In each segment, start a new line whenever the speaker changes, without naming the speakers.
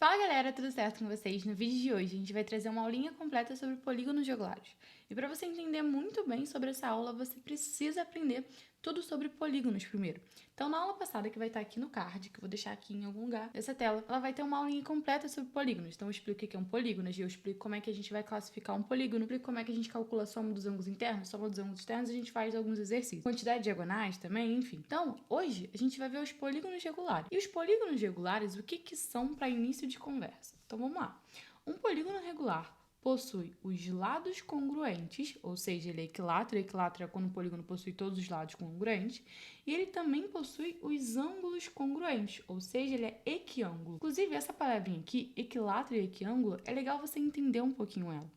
Fala galera, tudo certo com vocês? No vídeo de hoje a gente vai trazer uma aulinha completa sobre polígonos regulares. E para você entender muito bem sobre essa aula, você precisa aprender tudo sobre polígonos primeiro. Então na aula passada, que vai estar aqui no card, que eu vou deixar aqui em algum lugar dessa tela, ela vai ter uma aulinha completa sobre polígonos. Então eu explico o que é um polígono, eu explico como é que a gente vai classificar um polígono, eu explico como é que a gente calcula a soma dos ângulos internos, soma dos ângulos externos, e a gente faz alguns exercícios. Quantidade de diagonais também, enfim. Então, hoje a gente vai ver os polígonos regulares. E os polígonos regulares, o que são para início de conversa? Então vamos lá. Um polígono regular possui os lados congruentes, ou seja, ele é equilátero. Equilátero é quando o polígono possui todos os lados congruentes. E ele também possui os ângulos congruentes, ou seja, ele é equiângulo. Inclusive, essa palavrinha aqui, equilátero e equiângulo, é legal você entender um pouquinho ela.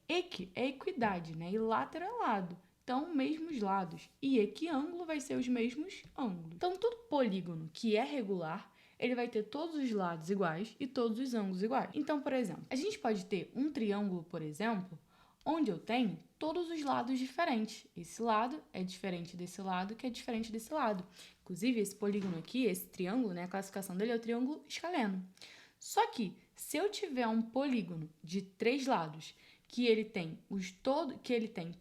Equi é equidade, né? E látero é lado. Então, mesmos lados. E equiângulo vai ser os mesmos ângulos. Então, todo polígono que é regular, ele vai ter todos os lados iguais e todos os ângulos iguais. Então, por exemplo, a gente pode ter um triângulo, por exemplo, onde eu tenho todos os lados diferentes. Esse lado é diferente desse lado, que é diferente desse lado. Inclusive, esse polígono aqui, esse triângulo, né, a classificação dele é o triângulo escaleno. Só que, se eu tiver um polígono de 3 lados, que ele tem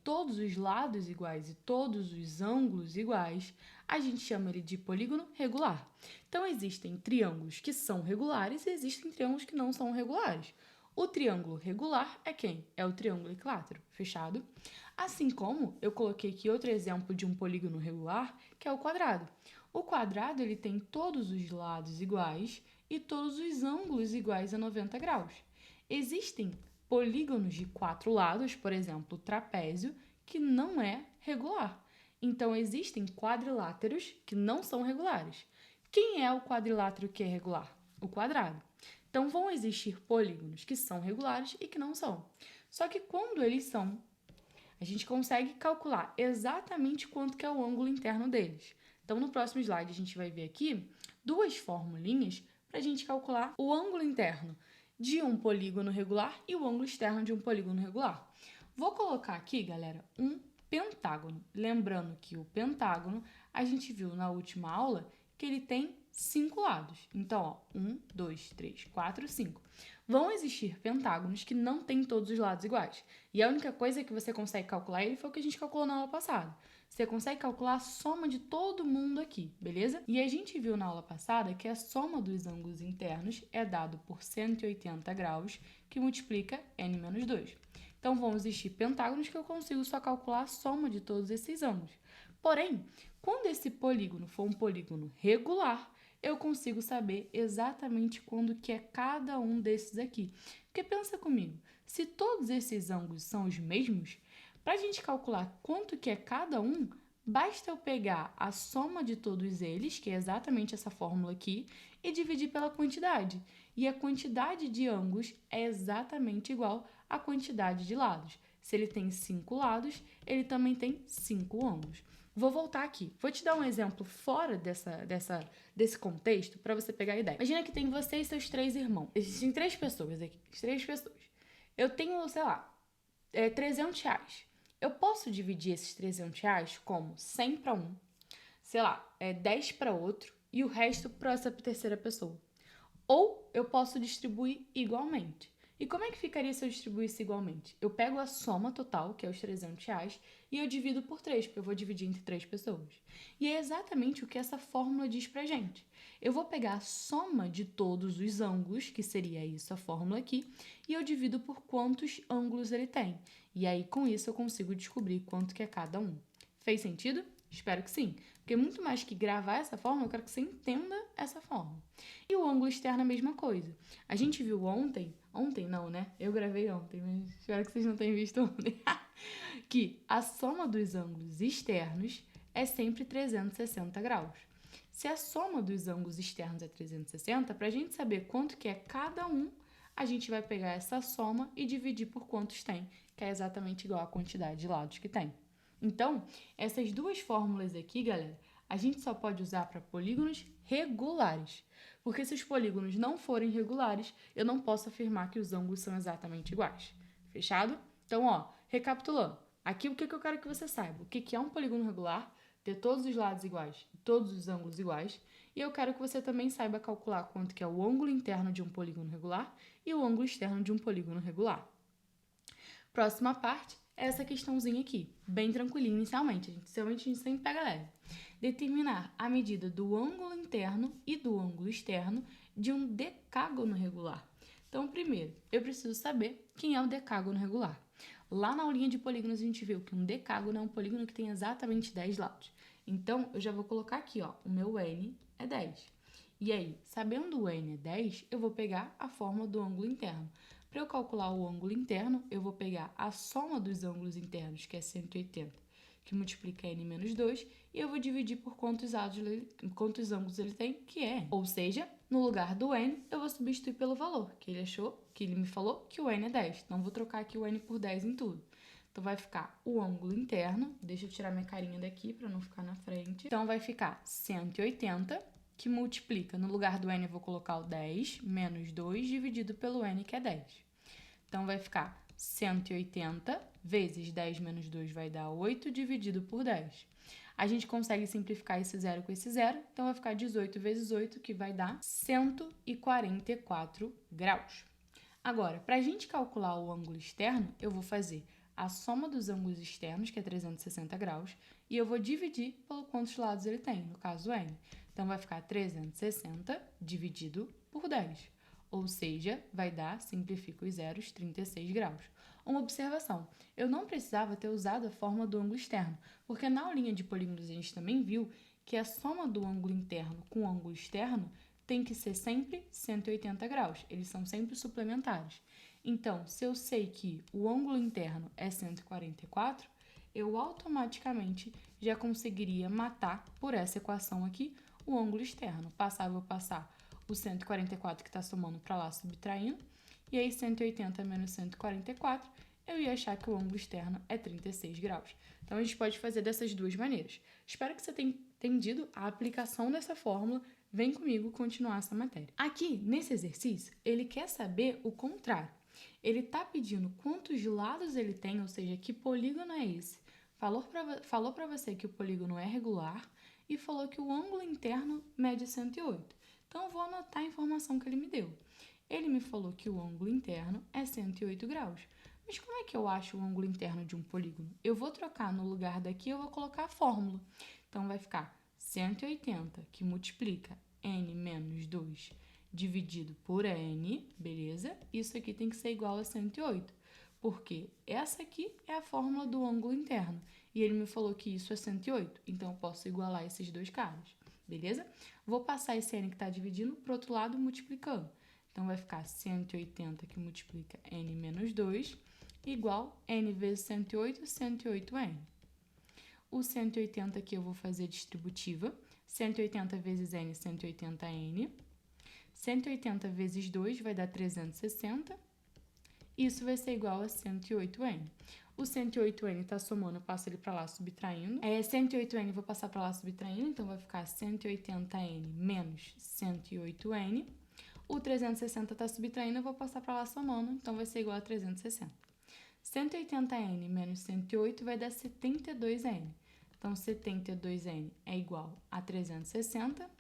todos os lados iguais e todos os ângulos iguais, a gente chama ele de polígono regular. Então, existem triângulos que são regulares e existem triângulos que não são regulares. O triângulo regular é quem? É o triângulo equilátero, fechado? Assim como eu coloquei aqui outro exemplo de um polígono regular, que é o quadrado. O quadrado ele tem todos os lados iguais e todos os ângulos iguais a 90 graus. Existem polígonos de 4 lados, por exemplo, o trapézio, que não é regular. Então, existem quadriláteros que não são regulares. Quem é o quadrilátero que é regular? O quadrado. Então, vão existir polígonos que são regulares e que não são. Só que quando eles são, a gente consegue calcular exatamente quanto que é o ângulo interno deles. Então, no próximo slide, a gente vai ver aqui duas formulinhas para a gente calcular o ângulo interno de um polígono regular e o ângulo externo de um polígono regular. Vou colocar aqui, galera, um pentágono. Lembrando que o pentágono, a gente viu na última aula que ele tem 5 lados. Então, ó, 1, 2, 3, 4, 5. Vão existir pentágonos que não têm todos os lados iguais. E a única coisa que você consegue calcular ele foi o que a gente calculou na aula passada. Você consegue calcular a soma de todo mundo aqui, beleza? E a gente viu na aula passada que a soma dos ângulos internos é dado por 180 graus, que multiplica n menos 2. Então, vão existir pentágonos que eu consigo só calcular a soma de todos esses ângulos. Porém, quando esse polígono for um polígono regular, eu consigo saber exatamente quando que é cada um desses aqui. Porque pensa comigo, se todos esses ângulos são os mesmos, para a gente calcular quanto que é cada um, basta eu pegar a soma de todos eles, que é exatamente essa fórmula aqui, e dividir pela quantidade. E a quantidade de ângulos é exatamente igual à quantidade de lados. Se ele tem 5 lados, ele também tem 5 ângulos. Vou voltar aqui. Vou te dar um exemplo fora desse contexto para você pegar a ideia. Imagina que tem você e seus 3 irmãos. Existem 3 pessoas aqui. 3 pessoas. Eu tenho, sei lá, 300 reais. Eu posso dividir esses 300 reais como 100 para um, sei lá, 10 para outro e o resto para essa terceira pessoa. Ou eu posso distribuir igualmente. E como é que ficaria se eu distribuísse igualmente? Eu pego a soma total, que é os 300 reais, e eu divido por 3, porque eu vou dividir entre 3 pessoas. E é exatamente o que essa fórmula diz pra gente. Eu vou pegar a soma de todos os ângulos, que seria isso a fórmula aqui, e eu divido por quantos ângulos ele tem. E aí, com isso, eu consigo descobrir quanto que é cada um. Fez sentido? Espero que sim. Porque muito mais que gravar essa fórmula, eu quero que você entenda essa fórmula. E o ângulo externo é a mesma coisa. A gente viu ontem não, né? Eu gravei ontem, mas espero que vocês não tenham visto ontem. Que a soma dos ângulos externos é sempre 360 graus. Se a soma dos ângulos externos é 360, para a gente saber quanto que é cada um, a gente vai pegar essa soma e dividir por quantos tem, que é exatamente igual à quantidade de lados que tem. Então, essas duas fórmulas aqui, galera, a gente só pode usar para polígonos regulares. Porque se os polígonos não forem regulares, eu não posso afirmar que os ângulos são exatamente iguais. Fechado? Então, ó, recapitulando. Aqui o que eu quero que você saiba? O que é um polígono regular? Ter todos os lados iguais e todos os ângulos iguais. E eu quero que você também saiba calcular quanto que é o ângulo interno de um polígono regular e o ângulo externo de um polígono regular. Próxima parte é essa questãozinha aqui, bem tranquilinha inicialmente, a gente sempre pega leve. Determinar a medida do ângulo interno e do ângulo externo de um decágono regular. Então, primeiro, eu preciso saber quem é o decágono regular. Lá na aulinha de polígonos a gente viu que um decágono é um polígono que tem exatamente 10 lados. Então, eu já vou colocar aqui, ó, o meu n é 10. E aí, sabendo o n é 10, eu vou pegar a fórmula do ângulo interno. Para eu calcular o ângulo interno, eu vou pegar a soma dos ângulos internos, que é 180, que multiplica n menos 2, e eu vou dividir por quantos ângulos ele tem, que é. Ou seja, no lugar do n, eu vou substituir pelo valor, que ele me falou que o n é 10. Então, vou trocar aqui o n por 10 em tudo. Então, vai ficar o ângulo interno, deixa eu tirar minha carinha daqui para não ficar na frente. Então, vai ficar 180, que multiplica, no lugar do n eu vou colocar o 10, menos 2, dividido pelo n, que é 10. Então, vai ficar 180 vezes 10 menos 2 vai dar 8, dividido por 10. A gente consegue simplificar esse zero com esse zero, então vai ficar 18 vezes 8, que vai dar 144 graus. Agora, para a gente calcular o ângulo externo, eu vou fazer a soma dos ângulos externos, que é 360 graus, e eu vou dividir pelo quantos lados ele tem, no caso n. Então, vai ficar 360 dividido por 10. Ou seja, vai dar, simplifica os zeros, 36 graus. Uma observação, eu não precisava ter usado a fórmula do ângulo externo, porque na aulinha de polígonos a gente também viu que a soma do ângulo interno com o ângulo externo tem que ser sempre 180 graus, eles são sempre suplementares. Então, se eu sei que o ângulo interno é 144, eu automaticamente já conseguiria matar por essa equação aqui o ângulo externo. Eu vou passar o 144 que está somando para lá, subtraindo, e aí 180 menos 144, eu ia achar que o ângulo externo é 36 graus. Então, a gente pode fazer dessas duas maneiras. Espero que você tenha entendido a aplicação dessa fórmula. Vem comigo continuar essa matéria. Aqui, nesse exercício, ele quer saber o contrário. Ele está pedindo quantos lados ele tem, ou seja, que polígono é esse. Falou para você que o polígono é regular e falou que o ângulo interno mede 108. Então, eu vou anotar a informação que ele me deu. Ele me falou que o ângulo interno é 108 graus. Mas como é que eu acho o ângulo interno de um polígono? Eu vou trocar no lugar daqui, eu vou colocar a fórmula. Então, vai ficar 180, que multiplica n menos 2 dividido por n, beleza? Isso aqui tem que ser igual a 108, porque essa aqui é a fórmula do ângulo interno. E ele me falou que isso é 108, então eu posso igualar esses dois caras, beleza? Vou passar esse n que está dividindo para o outro lado multiplicando. Então, vai ficar 180, que multiplica n menos 2, igual n vezes 108, 108n. O 180 aqui eu vou fazer distributiva. 180 vezes n, 180n. 180 vezes 2 vai dar 360. Isso vai ser igual a 108n. O 108n está somando, eu passo ele para lá subtraindo. 108n vou passar para lá subtraindo, então vai ficar 180n menos 108n. O 360 está subtraindo, eu vou passar para lá somando, então vai ser igual a 360. 180n menos 108 vai dar 72n. Então, 72n é igual a 360.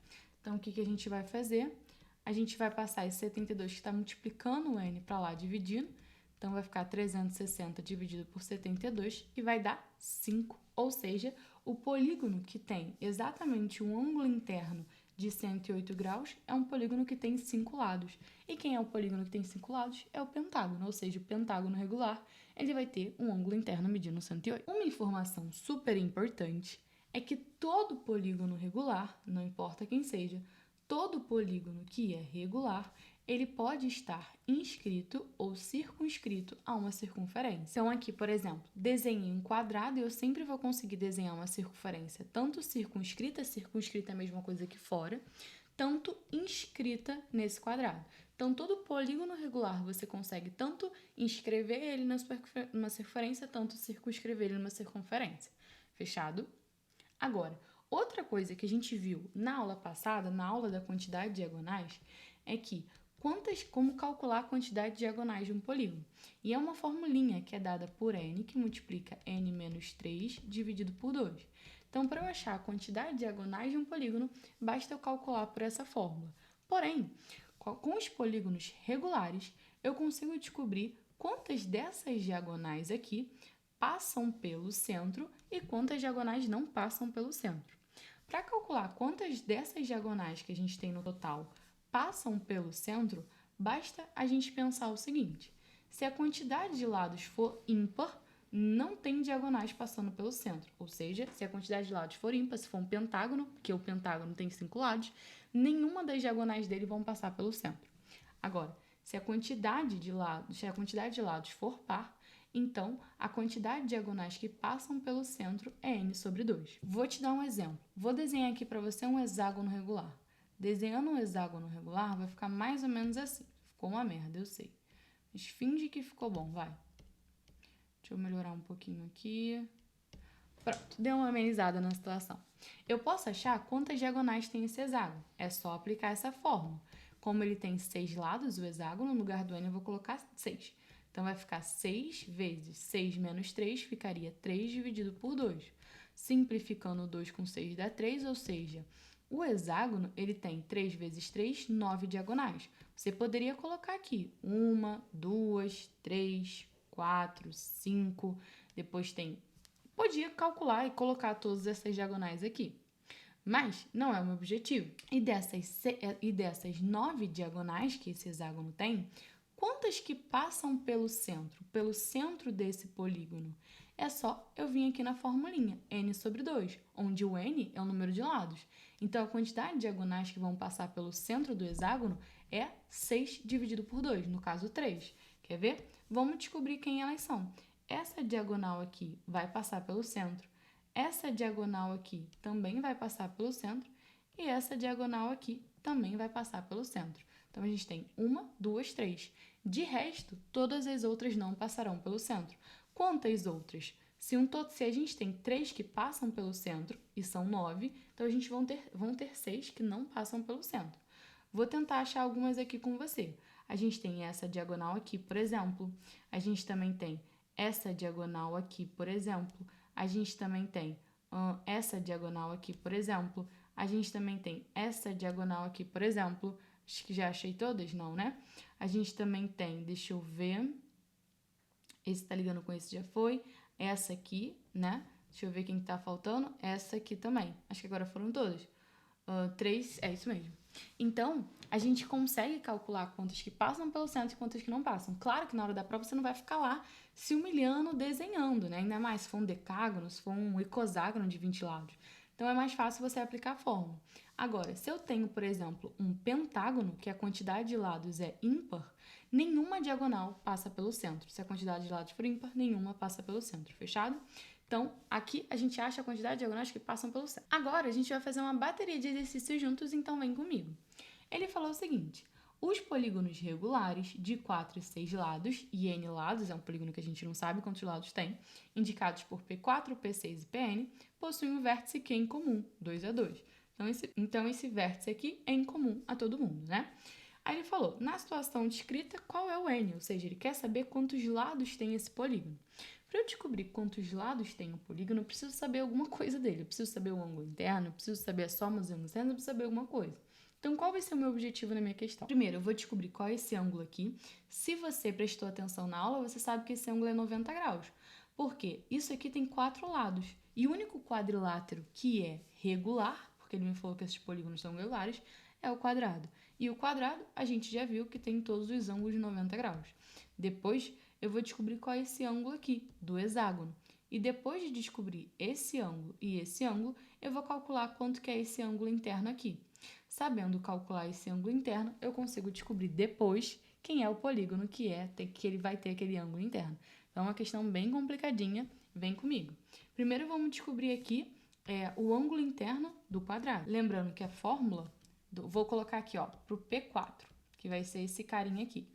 Então, o que a gente vai fazer? A gente vai passar esse 72 que está multiplicando o n para lá, dividindo. Então, vai ficar 360 dividido por 72, que vai dar 5. Ou seja, o polígono que tem exatamente um ângulo interno de 108 graus é um polígono que tem 5 lados. E quem é o polígono que tem 5 lados? É o pentágono, ou seja, o pentágono regular, ele vai ter um ângulo interno medindo 108. Uma informação super importante é que todo polígono regular, não importa quem seja, todo polígono que é regular, ele pode estar inscrito ou circunscrito a uma circunferência. Então, aqui, por exemplo, desenhei um quadrado e eu sempre vou conseguir desenhar uma circunferência tanto circunscrita é a mesma coisa que fora, tanto inscrita nesse quadrado. Então, todo polígono regular você consegue tanto inscrever ele numa circunferência, tanto circunscrever ele numa circunferência. Fechado? Agora, outra coisa que a gente viu na aula passada, na aula da quantidade de diagonais, é que como calcular a quantidade de diagonais de um polígono. E é uma formulinha que é dada por n, que multiplica n menos 3 dividido por 2. Então, para eu achar a quantidade de diagonais de um polígono, basta eu calcular por essa fórmula. Porém, com os polígonos regulares, eu consigo descobrir quantas dessas diagonais aqui passam pelo centro e quantas diagonais não passam pelo centro. Para calcular quantas dessas diagonais que a gente tem no total passam pelo centro, basta a gente pensar o seguinte: se a quantidade de lados for ímpar, não tem diagonais passando pelo centro. Ou seja, se a quantidade de lados for ímpar, se for um pentágono, porque o pentágono tem 5 lados, nenhuma das diagonais dele vão passar pelo centro. Agora, se a quantidade de lados for par, então a quantidade de diagonais que passam pelo centro é n sobre 2. Vou te dar um exemplo. Vou desenhar aqui para você um hexágono regular. Desenhando um hexágono regular vai ficar mais ou menos assim. Ficou uma merda, eu sei. Mas finge que ficou bom, vai. Deixa eu melhorar um pouquinho aqui. Pronto, deu uma amenizada na situação. Eu posso achar quantas diagonais tem esse hexágono. É só aplicar essa fórmula. Como ele tem 6 lados, o hexágono, no lugar do n eu vou colocar 6. Então, vai ficar 6 vezes 6 menos 3, ficaria 3 dividido por 2. Simplificando 2 com 6 dá 3, ou seja, o hexágono ele tem 3 vezes 3, 9 diagonais. Você poderia colocar aqui 1, 2, 3, 4, 5, depois tem... Podia calcular e colocar todas essas diagonais aqui. Mas não é o meu objetivo. E dessas 9 diagonais que esse hexágono tem, quantas que passam pelo centro desse polígono? É só eu vir aqui na formulinha, n sobre 2, onde o n é o número de lados. Então, a quantidade de diagonais que vão passar pelo centro do hexágono é 6 dividido por 2, no caso 3. Quer ver? Vamos descobrir quem elas são. Essa diagonal aqui vai passar pelo centro. Essa diagonal aqui também vai passar pelo centro. E essa diagonal aqui também vai passar pelo centro. Então, a gente tem 1, 2, 3. De resto, todas as outras não passarão pelo centro. Quantas outras? Se a gente tem 3 que passam pelo centro, e são 9, então a gente vão ter 6 que não passam pelo centro. Vou tentar achar algumas aqui com você. A gente tem essa diagonal aqui, por exemplo. A gente também tem essa diagonal aqui, por exemplo. A gente também tem essa diagonal aqui, por exemplo. A gente também tem essa diagonal aqui, por exemplo. Acho que já achei todas, não, né? A gente também tem, deixa eu ver. Esse tá ligando com esse, já foi. Essa aqui, né? Deixa eu ver quem tá faltando. Essa aqui também. Acho que agora foram todas. 3, é isso mesmo. Então, a gente consegue calcular quantas que passam pelo centro e quantas que não passam. Claro que na hora da prova você não vai ficar lá se humilhando desenhando, né? Ainda mais se for um decágono, se for um icoságono de 20 lados. Então, é mais fácil você aplicar a fórmula. Agora, se eu tenho, por exemplo, um pentágono, que a quantidade de lados é ímpar, nenhuma diagonal passa pelo centro. Se a quantidade de lados for ímpar, nenhuma passa pelo centro. Fechado? Então, aqui a gente acha a quantidade de diagonais que passam pelo centro. Agora, a gente vai fazer uma bateria de exercícios juntos, então vem comigo. Ele falou o seguinte: os polígonos regulares de 4 e 6 lados, e n lados, é um polígono que a gente não sabe quantos lados tem, indicados por P4, P6 e Pn, possuem um vértice Q em comum, 2 a 2. Então, esse vértice aqui é em comum a todo mundo, né? Aí ele falou, na situação descrita, qual é o n? Ou seja, ele quer saber quantos lados tem esse polígono. Para eu descobrir quantos lados tem um polígono, eu preciso saber alguma coisa dele. Eu preciso saber o ângulo interno, eu preciso saber a soma dos ângulos internos, eu preciso saber alguma coisa. Então, qual vai ser o meu objetivo na minha questão? Primeiro, eu vou descobrir qual é esse ângulo aqui. Se você prestou atenção na aula, você sabe que esse ângulo é 90 graus. Por quê? Isso aqui tem 4 lados. E o único quadrilátero que é regular, porque ele me falou que esses polígonos são regulares, é o quadrado. E o quadrado, a gente já viu que tem todos os ângulos de 90 graus. Depois, eu vou descobrir qual é esse ângulo aqui, do hexágono. E depois de descobrir esse ângulo e esse ângulo, eu vou calcular quanto que é esse ângulo interno aqui. Sabendo calcular esse ângulo interno, eu consigo descobrir depois quem é o polígono que ele vai ter aquele ângulo interno. Então, é uma questão bem complicadinha, vem comigo. Primeiro, vamos descobrir aqui o ângulo interno do quadrado. Lembrando que a fórmula, vou colocar aqui para o P4, que vai ser esse carinha aqui.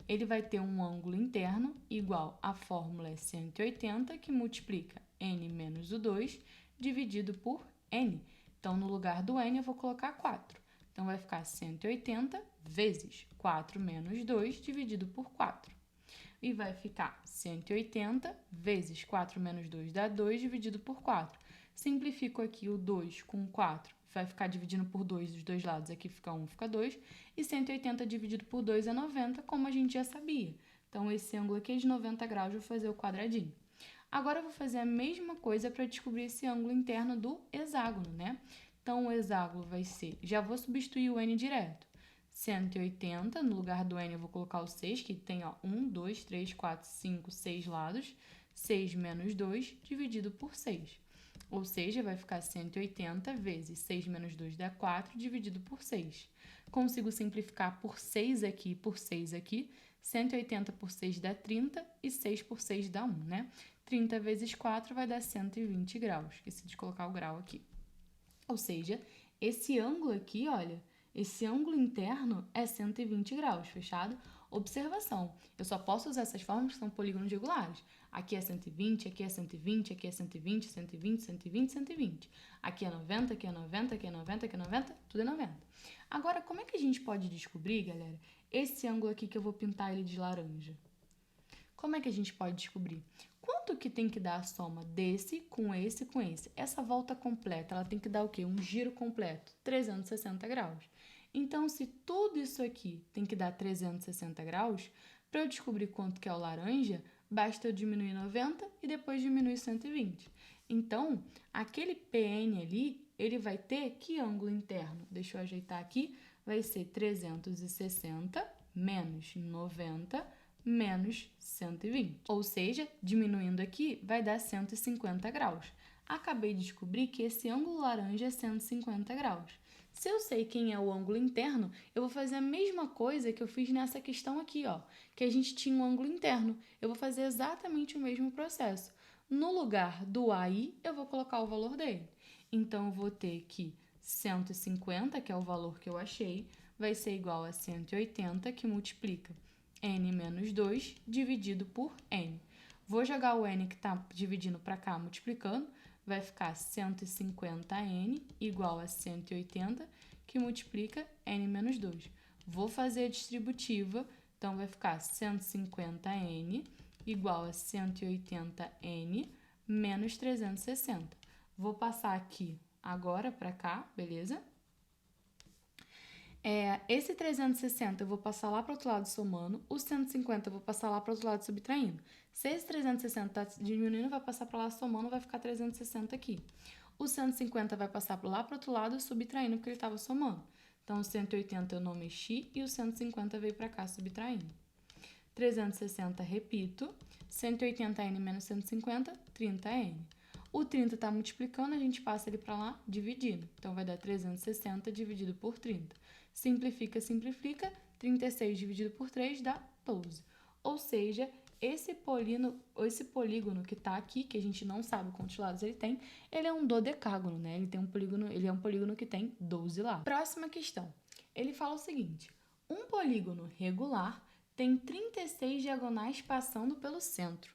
Ele vai ter um ângulo interno igual a fórmula é 180, que multiplica n menos o 2, dividido por n. Então, no lugar do n, eu vou colocar 4. Então, vai ficar 180 vezes 4 menos 2, dividido por 4. E vai ficar 180 vezes 4 menos 2 dá 2, dividido por 4. Simplifico aqui o 2 com 4, vai ficar dividindo por 2 dos dois lados, aqui fica 1, fica 2, e 180 dividido por 2 é 90, como a gente já sabia. Então, esse ângulo aqui é de 90 graus, vou fazer o quadradinho. Agora, eu vou fazer a mesma coisa para descobrir esse ângulo interno do hexágono, né? Então, o hexágono vai ser, já vou substituir o n direto. 180, no lugar do n eu vou colocar o 6, que tem, ó, 1, 2, 3, 4, 5, 6 lados. 6 menos 2 dividido por 6. Ou seja, vai ficar 180 vezes 6 menos 2 dá 4, dividido por 6. Consigo simplificar por 6 aqui e por 6 aqui. 180 por 6 dá 30 e 6 por 6 dá 1, né? 30 vezes 4 vai dar 120 graus. Esqueci de colocar o grau aqui. Ou seja, esse ângulo aqui, olha, esse ângulo interno é 120 graus, fechado? Observação, eu só posso usar essas formas que são polígonos regulares. Aqui é 120, aqui é 120, aqui é 120, 120, 120, 120. Aqui é 90, aqui é 90, aqui é 90, aqui é 90, tudo é 90. Agora, como é que a gente pode descobrir, galera, esse ângulo aqui que eu vou pintar ele de laranja? Como é que a gente pode descobrir? Quanto que tem que dar a soma desse com esse com esse? Essa volta completa, ela tem que dar o quê? Um giro completo, 360 graus. Então, se tudo isso aqui tem que dar 360 graus, para eu descobrir quanto que é o laranja, basta eu diminuir 90 e depois diminuir 120. Então, aquele PN ali, ele vai ter que ângulo interno? Deixa eu ajeitar aqui, vai ser 360 menos 90 menos 120. Ou seja, diminuindo aqui, vai dar 150 graus. Acabei de descobrir que esse ângulo laranja é 150 graus. Se eu sei quem é o ângulo interno, eu vou fazer a mesma coisa que eu fiz nessa questão aqui, ó, que a gente tinha um ângulo interno. Eu vou fazer exatamente o mesmo processo. No lugar do AI, eu vou colocar o valor dele. Então, eu vou ter que 150, que é o valor que eu achei, vai ser igual a 180, que multiplica n menos 2 dividido por n. Vou jogar o n que está dividindo para cá, multiplicando, vai ficar 150n igual a 180, que multiplica n menos 2. Vou fazer a distributiva, então vai ficar 150n igual a 180n menos 360. Vou passar aqui agora para cá, beleza? Esse 360 eu vou passar lá para o outro lado somando, o 150 eu vou passar lá para o outro lado subtraindo. Se esse 360 está diminuindo, vai passar para lá somando, vai ficar 360 aqui. O 150 vai passar lá para o outro lado subtraindo, porque ele estava somando. Então, o 180 eu não mexi e o 150 veio para cá subtraindo. 360, repito, 180n menos 150, 30n. O 30 está multiplicando, a gente passa ele para lá dividindo. Então, vai dar 360 dividido por 30. Simplifica, simplifica, 36 dividido por 3 dá 12. Ou seja, esse polígono que está aqui, que a gente não sabe quantos lados ele tem, ele é um dodecágono, né? Ele é um polígono que tem 12 lados. Próxima questão. Ele fala o seguinte: um polígono regular tem 36 diagonais passando pelo centro.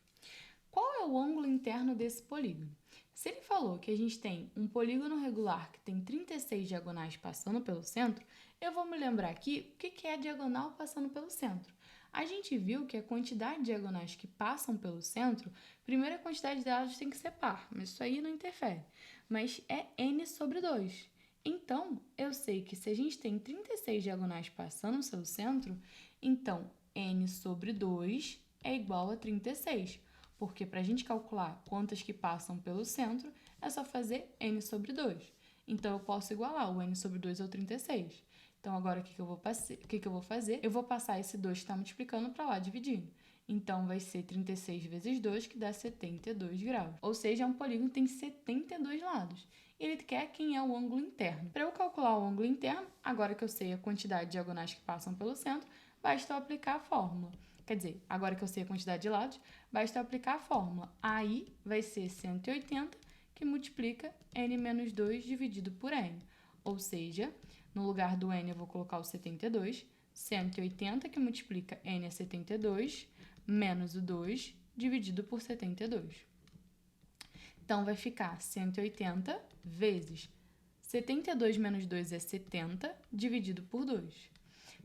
Qual é o ângulo interno desse polígono? Se ele falou que a gente tem um polígono regular que tem 36 diagonais passando pelo centro, eu vou me lembrar aqui o que é a diagonal passando pelo centro. A gente viu que a quantidade de diagonais que passam pelo centro, primeiro a quantidade delas tem que ser par, mas isso aí não interfere. Mas é n sobre 2. Então, eu sei que se a gente tem 36 diagonais passando pelo centro, então n sobre 2 é igual a 36. Porque para a gente calcular quantas que passam pelo centro, é só fazer n sobre 2. Então, eu posso igualar o n sobre 2 ao 36. Então, agora, o que eu vou fazer? Eu vou passar esse 2 que está multiplicando para lá, dividindo. Então, vai ser 36 vezes 2, que dá 72 graus. Ou seja, é um polígono que tem 72 lados. E ele quer quem é o ângulo interno. Para eu calcular o ângulo interno, agora que eu sei a quantidade de diagonais que passam pelo centro, basta eu aplicar a fórmula. Quer dizer, agora que eu sei a quantidade de lados, basta eu aplicar a fórmula. Aí vai ser 180, que multiplica n menos 2 dividido por n. Ou seja, no lugar do n eu vou colocar o 72, 180, que multiplica n é 72, menos o 2 dividido por 72. Então, vai ficar 180 vezes 72 menos 2 é 70, dividido por 2.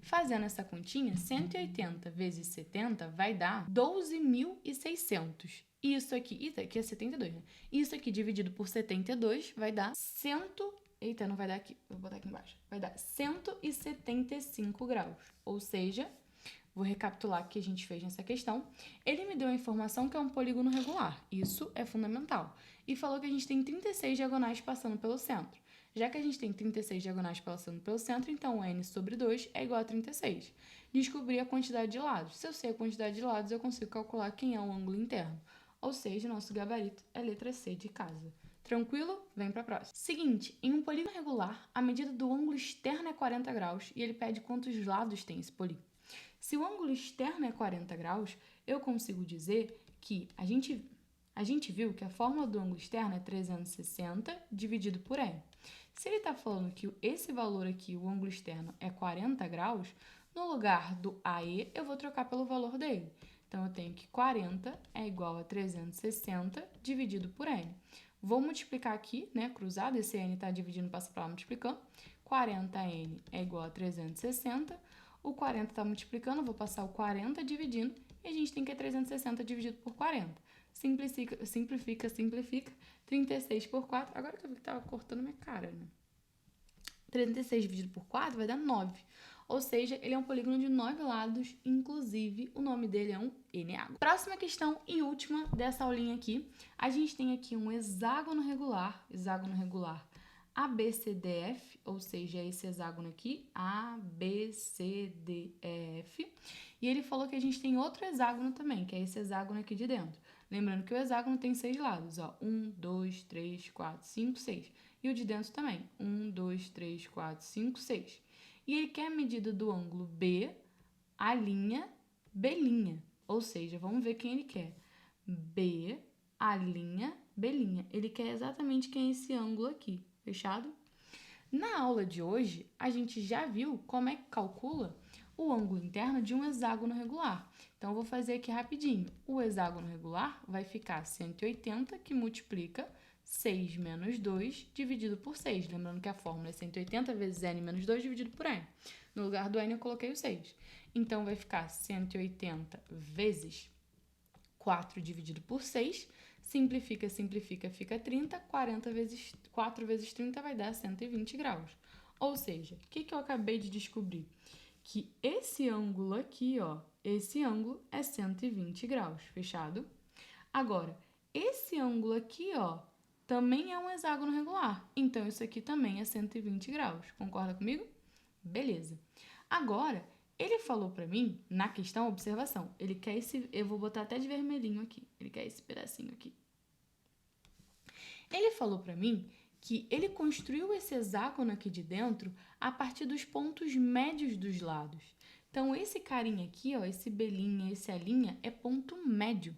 Fazendo essa continha, 180 vezes 70 vai dar 12.600. Isso aqui é 72, né? Isso aqui dividido por 72 vai dar 100. Eita, não vai dar aqui. Vou botar aqui embaixo. Vai dar 175 graus. Ou seja, vou recapitular o que a gente fez nessa questão. Ele me deu a informação que é um polígono regular. Isso é fundamental. E falou que a gente tem 36 diagonais passando pelo centro. Já que a gente tem 36 diagonais passando pelo centro, então n sobre 2 é igual a 36. Descobri a quantidade de lados. Se eu sei a quantidade de lados, eu consigo calcular quem é o ângulo interno. Ou seja, nosso gabarito é a letra C de casa. Tranquilo? Vem para a próxima. Seguinte, em um polígono regular, a medida do ângulo externo é 40 graus e ele pede quantos lados tem esse polígono. Se o ângulo externo é 40 graus, eu consigo dizer que a gente viu que a fórmula do ângulo externo é 360 dividido por n. Se ele está falando que esse valor aqui, o ângulo externo, é 40 graus, no lugar do AE, eu vou trocar pelo valor dele. Então, eu tenho que 40 é igual a 360 dividido por n. Vou multiplicar aqui, né, cruzado, esse n está dividindo, passa para lá multiplicando. 40n é igual a 360. O 40 está multiplicando, vou passar o 40 dividindo, e a gente tem que 360 dividido por 40. Simplifica. 36 por 4. Agora que eu vi que estava cortando minha cara, né? 36 dividido por 4 vai dar 9. Ou seja, ele é um polígono de 9 lados, inclusive o nome dele é um eneágono. Próxima questão e última dessa aulinha aqui. A gente tem aqui um hexágono regular ABCDF, ou seja, é esse hexágono aqui, ABCDF. E ele falou que a gente tem outro hexágono também, que é esse hexágono aqui de dentro. Lembrando que o hexágono tem 6 lados, ó. 1, 2, 3, 4, 5, 6. E o de dentro também. 1, 2, 3, 4, 5, 6. E ele quer a medida do ângulo B, A', B'. Ou seja, vamos ver quem ele quer. B, A', B'. Ele quer exatamente quem é esse ângulo aqui. Fechado? Na aula de hoje, a gente já viu como é que calcula o ângulo interno de um hexágono regular. Então, eu vou fazer aqui rapidinho. O hexágono regular vai ficar 180, que multiplica 6 menos 2 dividido por 6. Lembrando que a fórmula é 180 vezes n menos 2 dividido por n. No lugar do n, eu coloquei o 6. Então, vai ficar 180 vezes 4 dividido por 6. Simplifica, fica 30. 4 vezes 30 vai dar 120 graus. Ou seja, o que eu acabei de descobrir? Que esse ângulo aqui, ó, esse ângulo é 120 graus, fechado? Agora, esse ângulo aqui, ó, também é um hexágono regular. Então, isso aqui também é 120 graus. Concorda comigo? Beleza. Agora, ele falou pra mim, na questão, observação, ele quer esse, eu vou botar até de vermelhinho aqui, ele quer esse pedacinho aqui. Ele falou pra mim que ele construiu esse hexágono aqui de dentro a partir dos pontos médios dos lados. Então, esse carinha aqui, ó, esse belinha, esse alinha, é ponto médio.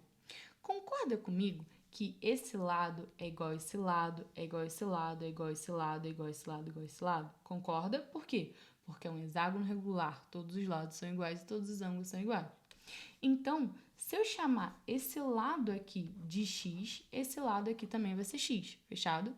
Concorda comigo que esse lado é igual a esse lado, é igual a esse lado, é igual a esse lado, é igual a esse lado, é igual a esse lado? Concorda? Por quê? Porque é um hexágono regular, todos os lados são iguais e todos os ângulos são iguais. Então, se eu chamar esse lado aqui de x, esse lado aqui também vai ser x, fechado?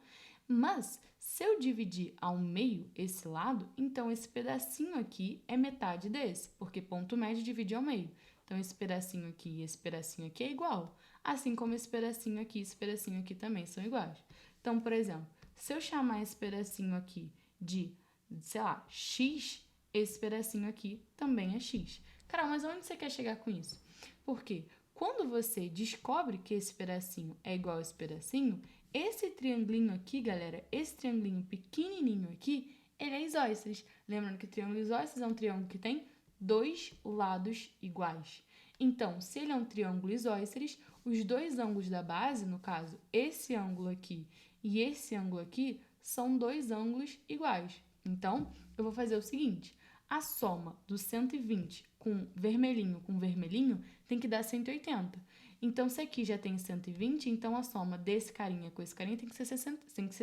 Mas, se eu dividir ao meio esse lado, então esse pedacinho aqui é metade desse, porque ponto médio divide ao meio. Então, esse pedacinho aqui e esse pedacinho aqui é igual, assim como esse pedacinho aqui e esse pedacinho aqui também são iguais. Então, por exemplo, se eu chamar esse pedacinho aqui de, sei lá, x, esse pedacinho aqui também é x. Carol, mas aonde você quer chegar com isso? Porque quando você descobre que esse pedacinho é igual a esse pedacinho, esse triangulinho aqui, galera, esse triangulinho pequenininho aqui, ele é isósceles. Lembrando que o triângulo isósceles é um triângulo que tem 2 lados iguais. Então, se ele é um triângulo isósceles, os dois ângulos da base, no caso, esse ângulo aqui e esse ângulo aqui, são 2 ângulos iguais. Então, eu vou fazer o seguinte, a soma do 120 com vermelhinho tem que dar 180. Então, se aqui já tem 120, então a soma desse carinha com esse carinha tem que ser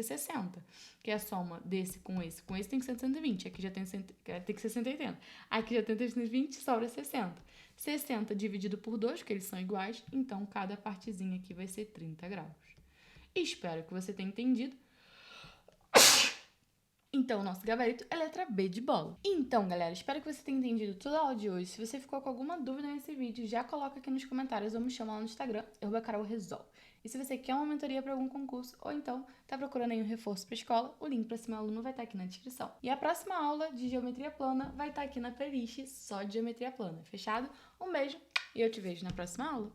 60. Que é a soma desse com esse tem que ser 120. Aqui já tem que ser 180. Aqui já tem 120, sobra 60. 60 dividido por 2, que eles são iguais, então cada partezinha aqui vai ser 30 graus. Espero que você tenha entendido. Então, o nosso gabarito é letra B de bola. Então, galera, espero que você tenha entendido toda a aula de hoje. Se você ficou com alguma dúvida nesse vídeo, já coloca aqui nos comentários ou me chama lá no Instagram, @carolresolve. E se você quer uma mentoria para algum concurso ou então tá procurando aí um reforço para escola, o link para esse meu aluno vai estar aqui na descrição. E a próxima aula de geometria plana vai estar aqui na playlist só de geometria plana, fechado? Um beijo e eu te vejo na próxima aula.